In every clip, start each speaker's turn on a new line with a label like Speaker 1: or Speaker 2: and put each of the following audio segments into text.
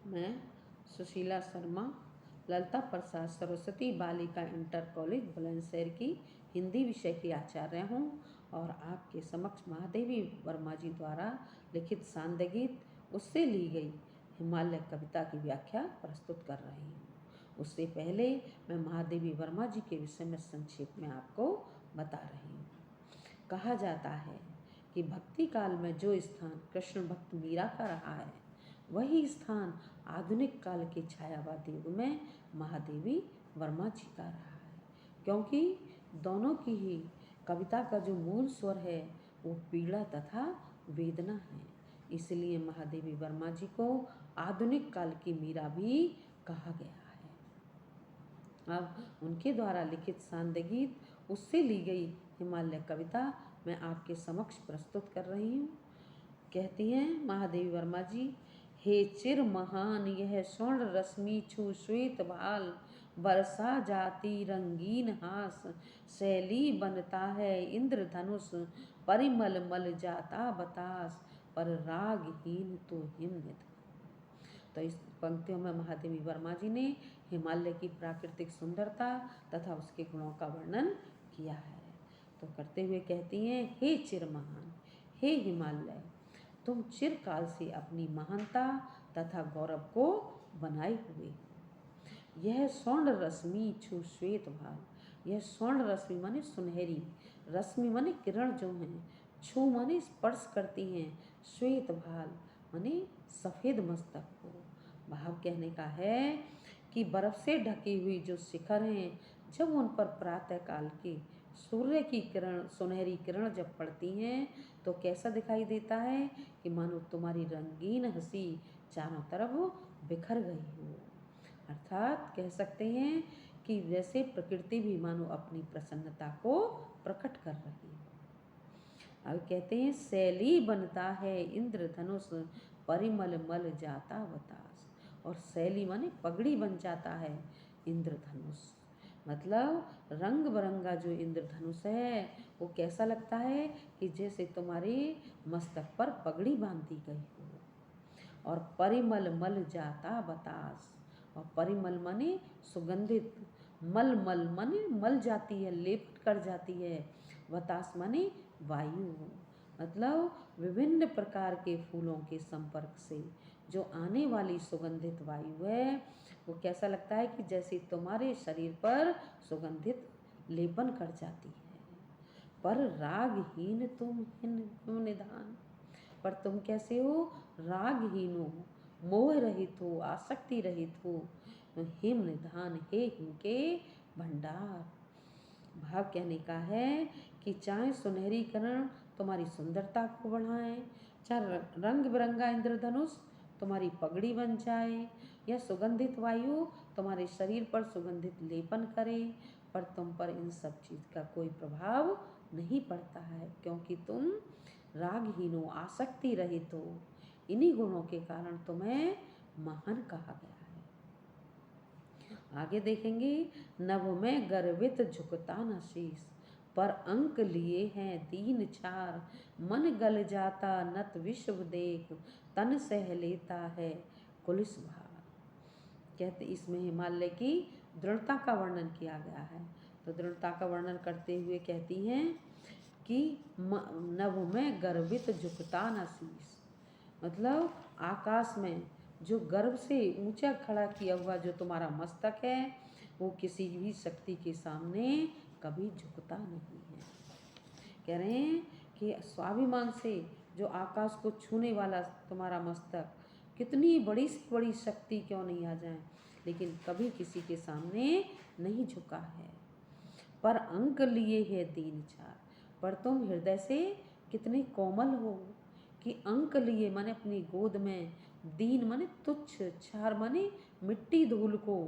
Speaker 1: मैं सुशीला शर्मा ललिता प्रसाद सरस्वती बालिका inter college Bulandshahr की हिंदी विषय की आचार्य हूँ और आपके समक्ष महादेवी वर्मा जी द्वारा लिखित सांध्य गीत उससे ली गई हिमालय कविता की व्याख्या प्रस्तुत कर रही हूँ। उससे पहले मैं महादेवी वर्मा जी के विषय में संक्षेप में आपको बता रही हूँ। कहा जाता है कि भक्ति काल में जो स्थान कृष्ण भक्त मीरा का रहा है, वही स्थान आधुनिक काल के छायावादी युग में महादेवी वर्मा जी का रहा है, क्योंकि दोनों की ही कविता का जो मूल स्वर है वो पीड़ा तथा वेदना है। इसलिए महादेवी वर्मा जी को आधुनिक काल की मीरा भी कहा गया है। अब उनके द्वारा लिखित सांध्य गीत उससे ली गई हिमालय कविता मैं आपके समक्ष प्रस्तुत कर रही हूँ। कहती हैं महादेवी वर्मा जी, हे चिर महान यह स्वर्ण रश्मि छु श्वेत भाल, बरसा जाती रंगीन हास, शैली बनता है इंद्रधनुष, परिमल मल जाता बतास, पर रागहीन तो हिमनित। तो इस पंक्तियों में महादेवी वर्मा जी ने हिमालय की प्राकृतिक सुंदरता तथा उसके गुणों का वर्णन किया है। तो करते हुए कहती हैं, हे चिर महान, हे हिमालय, तुम चिरकाल से अपनी महानता तथा गौरव को बनाए हुए। यह स्वर्ण रश्मि छु श्वेत भाल, यह स्वर्ण रश्मि माने सुनहरी, रश्मि माने किरण जो हैं, छु माने स्पर्श करती हैं, श्वेत भाल माने सफ़ेद मस्तक को। भाव कहने का है कि बर्फ से ढकी हुई जो शिखर हैं, जब उन पर प्रातः काल की सूर्य की किरण सुनहरी किरण जब पड़ती हैं तो कैसा दिखाई देता है कि मानो तुम्हारी रंगीन हंसी चारों तरफ बिखर गई हो। अर्थात कह सकते हैं कि जैसे प्रकृति भी मानो अपनी प्रसन्नता को प्रकट कर रही हो। अब कहते हैं, शैली बनता है इंद्रधनुष, परिमल मल जाता बतास। और शैली माने पगड़ी बन जाता है इंद्रधनुष, मतलब रंग बिरंगा जो इंद्रधनुष है वो कैसा लगता है कि जैसे तुम्हारे मस्तक पर पगड़ी बांधी गई हो। और परिमल मल जाता बतास, और परिमल माने सुगंधित, मल मल माने मल जाती है, लेपट कर जाती है, बतास माने वायु, मतलब विभिन्न प्रकार के फूलों के संपर्क से जो आने वाली सुगंधित वायु है वो कैसा लगता है कि जैसे तुम्हारे शरीर पर सुगंधित लेपन कर जाती है। पर रागहीन तुम हिम निधान, पर तुम कैसे हो, रागहीन हो, मोह रहित हो, आसक्ति रहित हो, हिम निधान, हे हिम के भंडार। भाव कहने का है कि चाहे सुनहरी किरण तुम्हारी सुंदरता को बढ़ाए, चाहे रंग बिरंगा इंद्रधनुष तुम्हारी पगड़ी बन जाए, या सुगंधित वायु तुम्हारे शरीर पर सुगंधित लेपन करे, पर तुम पर इन सब चीज़ का कोई प्रभाव नहीं पड़ता है, क्योंकि तुम रागहीन हो, आसक्ति रहित हो। इन्हीं गुणों के कारण तुम्हें महान कहा गया है। आगे देखेंगे, नभ में गर्वित झुकता न शीस, पर अंक लिए हैं दीन चार, मन गल जाता नत विश्व देख, तन सह लेता है कुलिस भार। कहते इसमें हिमालय की दृढ़ता का वर्णन किया गया है। तो दृढ़ता का वर्णन करते हुए कहती हैं कि नभ में गर्वित झुकता न शीस, मतलब आकाश में जो गर्व से ऊंचा खड़ा किया हुआ जो तुम्हारा मस्तक है वो किसी भी शक्ति के सामने कभी झुकता नहीं है। कह रहे हैं कि स्वाभिमान से जो आकाश को छूने वाला तुम्हारा मस्तक, कितनी बड़ी से बड़ी शक्ति क्यों नहीं आ जाए, लेकिन कभी किसी के सामने नहीं झुका है। पर अंक लिए है दीन चार, पर तुम हृदय से कितने कोमल हो कि अंक लिए माने अपनी गोद में, दीन माने तुच्छ, चार माने मिट्टी धूल को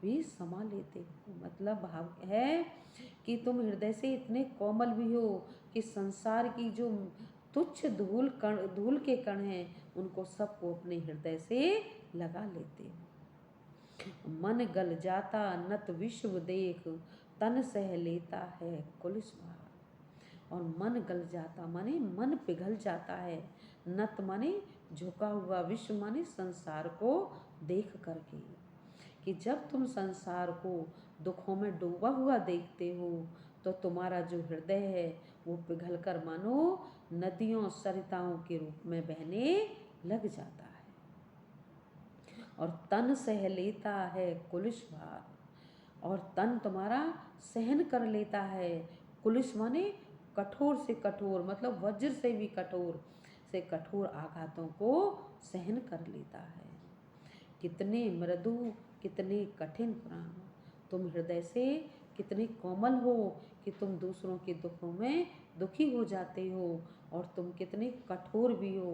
Speaker 1: भी समा लेते हो। मतलब भाव है कि तुम हृदय से इतने कोमल भी हो कि संसार की जो तुच्छ धूल के कण हैं उनको सबको अपने हृदय से लगा लेते हो। मन गल जाता नत विश्व देख, तन सह लेता है कुलिस भार। और मन गल जाता माने मन पिघल जाता है, नत माने झुका हुआ विश्व माने संसार को देख करके, कि जब तुम संसार को दुखों में डूबा हुआ देखते हो तो तुम्हारा जो हृदय है वो पिघलकर मानो नदियों सरिताओं के रूप में बहने लग जाता है, और तन सह लेता है कुलिश भार, और तन तुम्हारा सहन कर लेता है। कुलिश माने कठोर से कठोर, मतलब वज्र से भी कठोर से कठोर आघातों को सहन कर लेता है। कितने मृदु, कितने कठिन प्राण, तुम हृदय से कितने कोमल हो कि तुम दूसरों के दुखों में दुखी हो जाते हो, और तुम कितने कठोर भी हो,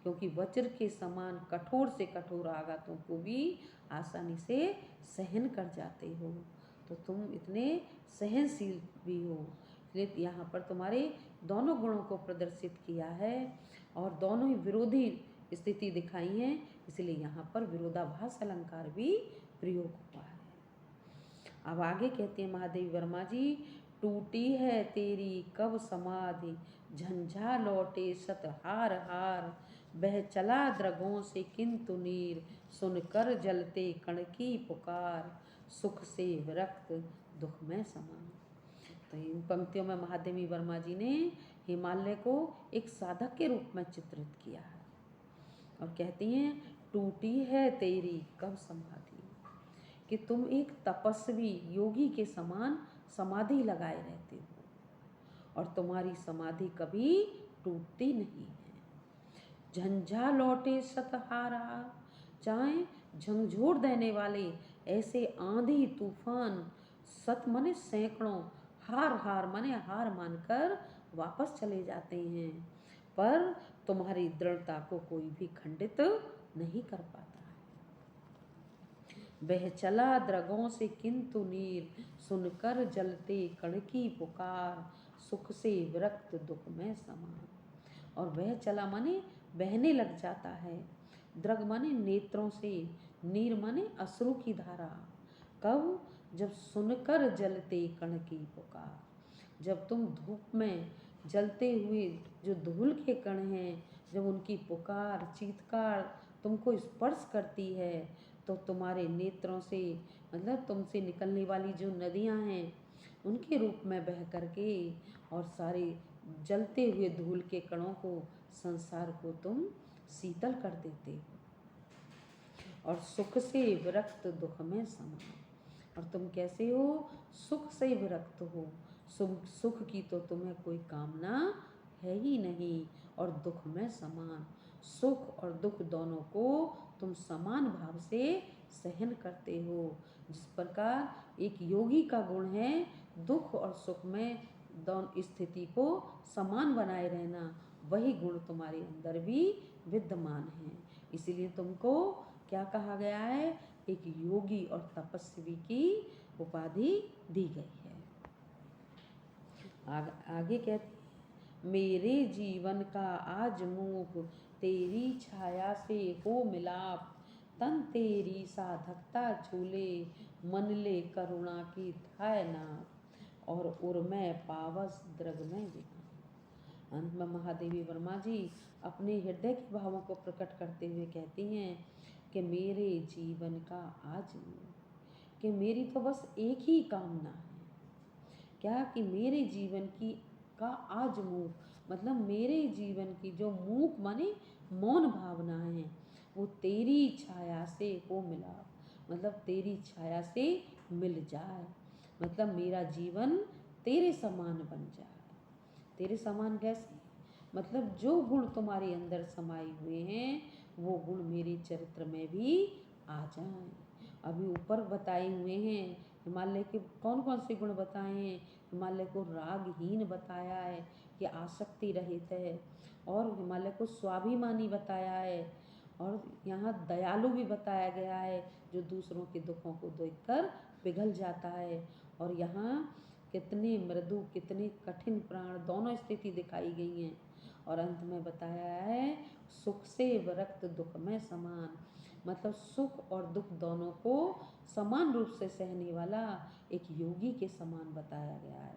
Speaker 1: क्योंकि वज्र के समान कठोर से कठोर आघातों को भी आसानी से सहन कर जाते हो, तो तुम इतने सहनशील भी हो। इसलिए यहाँ पर तुम्हारे दोनों गुणों को प्रदर्शित किया है और दोनों ही विरोधी स्थिति दिखाई है, इसलिए यहाँ पर विरोधाभास अलंकार भी प्रयोग हुआ है। अब आगे कहते हैं महादेवी वर्मा जी, टूटी है तेरी कब समाधि, झंझा लौटे सत हार हार, बह चला द्रगों से किंतु नीर, सुनकर जलते कण की पुकार, सुख से विरक्त दुख में समान। तो इन पंक्तियों में महादेवी वर्मा जी ने हिमालय को एक साधक के रूप में चित्रित किया है, और कहती हैं टूटी है तेरी कब समाधि, कि तुम एक तपस्वी योगी के समान समाधि लगाए रहते हो और तुम्हारी समाधि कभी टूटती नहीं है। झंझा लौटे सतहारा, चाहे झंझोर देने वाले ऐसे आंधी तूफान, सत मने सैकड़ों, हार हार मने हार मानकर वापस चले जाते हैं, पर तुम्हारी दृढ़ता को कोई भी खंडित नहीं कर पाता। बह चला द्रगों से किंतु नीर, सुनकर जलते कण की पुकार, सुख से विरक्त दुख में समान। और बह चला माने बहने लग जाता है, द्रग माने नेत्रों से, नीर माने अश्रु की धारा। कब? जब सुनकर जलते कण की पुकार, जब तुम धूप में जलते हुए जो धूल के कण हैं, जब उनकी पुकार चीत्कार तुमको स्पर्श करती है, तो तुम्हारे नेत्रों से, मतलब तुमसे निकलने वाली जो नदियां हैं उनके रूप में बह करके और सारे जलते हुए धूल के कणों को, संसार को तुम शीतल कर देते हो, और सुख से विरक्त दुख में समान। और तुम कैसे हो? सुख से विरक्त हो, सुख की तो तुम्हें कोई कामना है ही नहीं, और दुख में समान, सुख और दुख दोनों को तुम समान भाव से सहन करते हो। जिस प्रकार एक योगी का गुण है दुख और सुख में दोनों स्थिति को समान बनाए रहना, वही गुण तुम्हारे अंदर भी विद्यमान है। इसीलिए तुमको क्या कहा गया है? एक योगी और तपस्वी की उपाधि दी गई है। आगे कहते, मेरे जीवन का आज मूक, तेरी छाया से हो मिलाप, तन तेरी साधकता झूले, मन ले करुणा की थाय नाप, और उर्मय पावस द्रग में विना। अंत में महादेवी वर्मा जी अपने हृदय के भावों को प्रकट करते हुए कहती हैं कि मेरे जीवन का आज मूक, कि मेरी तो बस एक ही कामना है, क्या? कि मेरे जीवन की का आज मूक, मतलब मेरे जीवन की जो मूक माने मौन भावना है, वो तेरी छाया से हो मिला, मतलब तेरी छाया से मिल जाए, मतलब मेरा जीवन तेरे समान बन जाए। तेरे समान कैसे? मतलब जो गुण तुम्हारे अंदर समाये हुए हैं वो गुण मेरे चरित्र में भी आ जाएं। अभी ऊपर बताए हुए हैं हिमालय के कौन कौन से गुण बताए हैं। हिमालय को रागहीन बताया है कि आसक्ति रहित है, और हिमालय को स्वाभिमानी बताया है, और यहाँ दयालु भी बताया गया है जो दूसरों के दुखों को देखकर पिघल जाता है, और यहाँ कितने मृदु कितने कठिन प्राण दोनों स्थिति दिखाई गई हैं, और अंत में बताया है सुख से विरक्त दुख में समान, मतलब सुख और दुख दोनों को समान रूप से सहने वाला एक योगी के समान बताया गया है।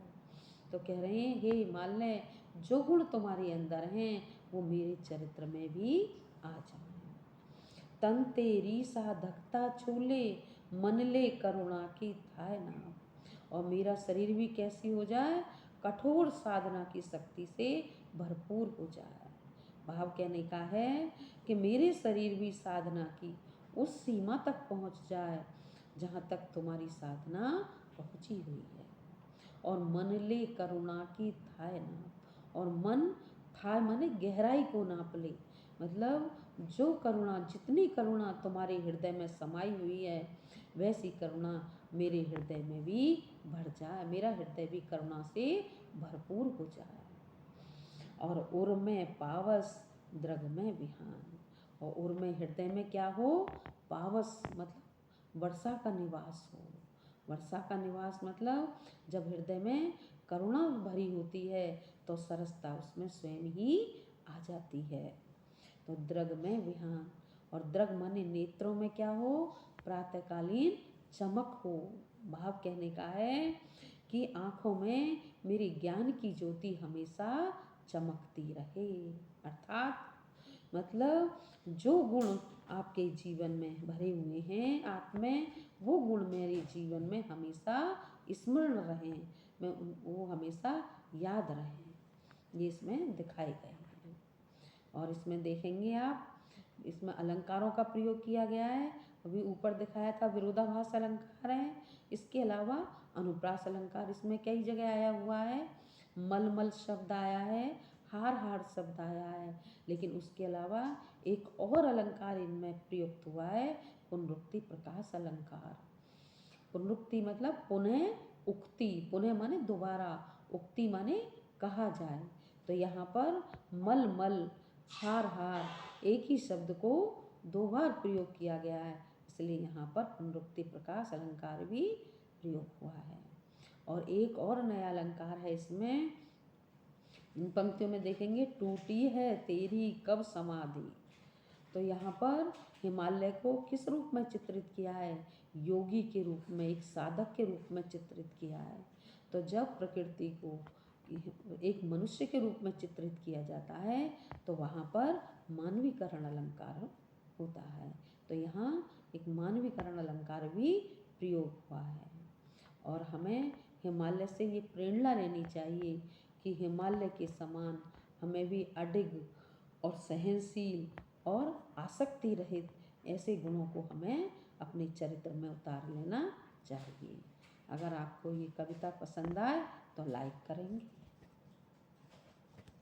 Speaker 1: तो कह रहे हैं हे हिमालय, जो गुण तुम्हारे अंदर हैं वो मेरे चरित्र में भी आ जाए। तन तेरी साधकता छूले, मन ले करुणा की थाय नाम। और मेरा शरीर भी कैसी हो जाए, कठोर साधना की शक्ति से भरपूर हो जाए। भाव कहने का है कि मेरे शरीर भी साधना की उस सीमा तक पहुंच जाए जहाँ तक तुम्हारी साधना पहुंची हुई है। और मन ले करुणा की थाय नाप। और मन, थाय माने गहराई को नाप ले, मतलब जो करुणा, जितनी करुणा तुम्हारे हृदय में समाई हुई है वैसी करुणा मेरे हृदय में भी भर जाए, मेरा हृदय भी करुणा से भरपूर हो जाए। और उर में पावस, द्रग में विहान। और उर में, हृदय में क्या हो, पावस मतलब वर्षा का निवास हो। वर्षा का निवास मतलब जब हृदय में करुणा भरी होती है तो सरसता उसमें स्वयं ही आ जाती है। तो द्रग में विहान। और द्रग माने नेत्रों में क्या हो, प्रातःकालीन चमक हो। भाव कहने का है कि आँखों में मेरी ज्ञान की ज्योति हमेशा चमकती रहे। अर्थात मतलब जो गुण आपके जीवन में भरे हुए हैं आप में, वो गुण मेरे जीवन में हमेशा स्मरण रहें, मैं वो हमेशा याद रहें, ये इसमें दिखाए गए हैं। और इसमें देखेंगे आप, इसमें अलंकारों का प्रयोग किया गया है। अभी ऊपर दिखाया था विरोधाभास अलंकार है, इसके अलावा अनुप्रास अलंकार इसमें कई जगह आया हुआ है। मलमल शब्द आया है, हार हार शब्द आया है, लेकिन उसके अलावा एक और अलंकार इनमें प्रयुक्त हुआ है, पुनरुक्ति प्रकाश अलंकार। पुनरुक्ति मतलब पुनः उक्ति, पुनः माने दोबारा, उक्ति माने कहा जाए। तो यहाँ पर मल मल, हार हार एक ही शब्द को दो बार प्रयोग किया गया है, इसलिए यहाँ पर पुनरुक्ति प्रकाश अलंकार भी प्रयोग हुआ है। और एक और नया अलंकार है इसमें, इन पंक्तियों में देखेंगे, टूटी है तेरी कब समाधि। तो यहाँ पर हिमालय को किस रूप में चित्रित किया है, योगी के रूप में, एक साधक के रूप में चित्रित किया है। तो जब प्रकृति को एक मनुष्य के रूप में चित्रित किया जाता है तो वहाँ पर मानवीकरण अलंकार होता है। तो यहाँ एक मानवीकरण अलंकार भी प्रयोग हुआ है। और हमें हिमालय से ये प्रेरणा लेनी चाहिए कि हिमालय के समान हमें भी अडिग और सहनशील और आसक्ति रहित ऐसे गुणों को हमें अपने चरित्र में उतार लेना चाहिए। अगर आपको ये कविता पसंद आए तो लाइक करेंगे।